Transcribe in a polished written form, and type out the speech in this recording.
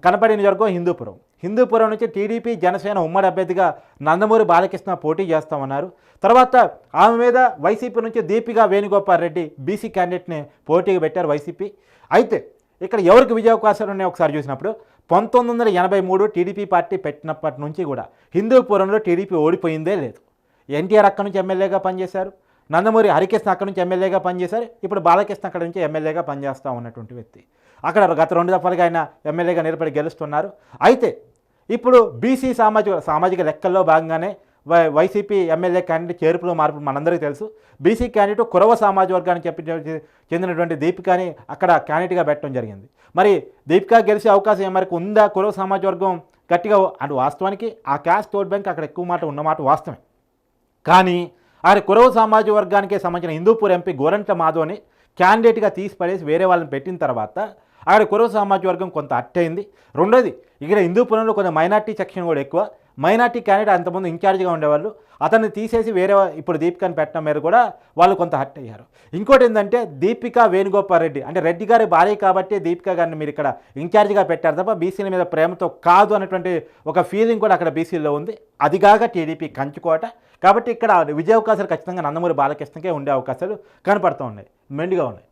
కనపడే నియోజకవర్గం హిందూపురం. హిందూపురం నుంచి టీడీపీ జనసేన ఉమ్మడి అభ్యర్థిగా నందమూరి బాలకృష్ణ పోటీ చేస్తామన్నారు. తర్వాత ఆమె మీద వైసీపీ నుంచి దీపికా వేణుగోపాల్ రెడ్డి బీసీ క్యాండిడేట్ని పోటీగా పెట్టారు వైసీపీ. అయితే ఇక్కడ ఎవరికి విజయావకాశాలు ఉన్నాయో ఒకసారి చూసినప్పుడు 1983 టీడీపీ పార్టీ పెట్టినప్పటి నుంచి కూడా హిందూపురంలో టీడీపీ ఓడిపోయిందే లేదు. ఎన్టీఆర్ అక్కడి నుంచి ఎమ్మెల్యేగా పనిచేశారు, నందమూరి హరికృష్ణ అక్కడి నుంచి ఎమ్మెల్యేగా పనిచేశారు, ఇప్పుడు బాలకృష్ణ అక్కడి నుంచి ఎమ్మెల్యేగా పనిచేస్తూ ఉన్నటువంటి వ్యక్తి. అక్కడ గత 2 దఫాలుగా ఆయన ఎమ్మెల్యేగా నిలబడి గెలుస్తున్నారు. అయితే ఇప్పుడు బీసీ సామాజిక లెక్కల్లో భాగంగానే వైసీపీ ఎమ్మెల్యే క్యాండిడేట్ చేర్పులు మార్పులు మనందరికీ తెలుసు. బీసీ క్యాండిడేట్ కురవ సామాజిక వర్గానికి చెందినటువంటి దీపికాని అక్కడ క్యాండిడేట్గా పెట్టడం జరిగింది. మరి దీపికా గెలిచే అవకాశం ఏమరకు ఉందా? కురవ సామాజిక వర్గం గట్టిగా అంటే వాస్తవానికి ఆ క్యాస్ట్ ఓట్ బ్యాంక్ అక్కడ ఎక్కువ మాట ఉన్నమాట వాస్తవమే. కానీ ఆయన కురవ సామాజిక వర్గానికి సంబంధించిన హిందూపూర్ ఎంపీ గోరంట్ల మాధవ్ని క్యాండిడేట్గా తీసి పడేసి వేరే వాళ్ళని పెట్టిన తర్వాత అక్కడ కురవ సామాజిక వర్గం కొంత అట్టయింది. రెండోది ఇక్కడ హిందూపురంలో కొంత మైనార్టీ సెక్షన్ కూడా ఎక్కువ. మైనార్టీ క్యాండిడేట్ అంతకుముందు ఇన్ఛార్జ్గా ఉండేవాళ్ళు, అతన్ని తీసేసి వేరే ఇప్పుడు దీపికాని పెట్టడం మీద కూడా వాళ్ళు కొంత హర్ట్ అయ్యారు. ఇంకోటి ఏంటంటే దీపికా వేణుగోపాల్ రెడ్డి అంటే రెడ్డి గారి భార్య కాబట్టి దీపికా గారిని మీరు ఇక్కడ ఇన్ఛార్జ్గా పెట్టారు తప్ప బీసీల మీద ప్రేమతో కాదు అన్నటువంటి ఒక ఫీలింగ్ కూడా అక్కడ బీసీలో ఉంది. అదిగాక టీడీపీ కంచుకోట. కాబట్టి ఇక్కడ విజయావకాశాలు ఖచ్చితంగా నందమూరి బాలకృష్ణకే ఉండే అవకాశాలు కనపడుతూ ఉన్నాయి, మెండుగా ఉన్నాయి.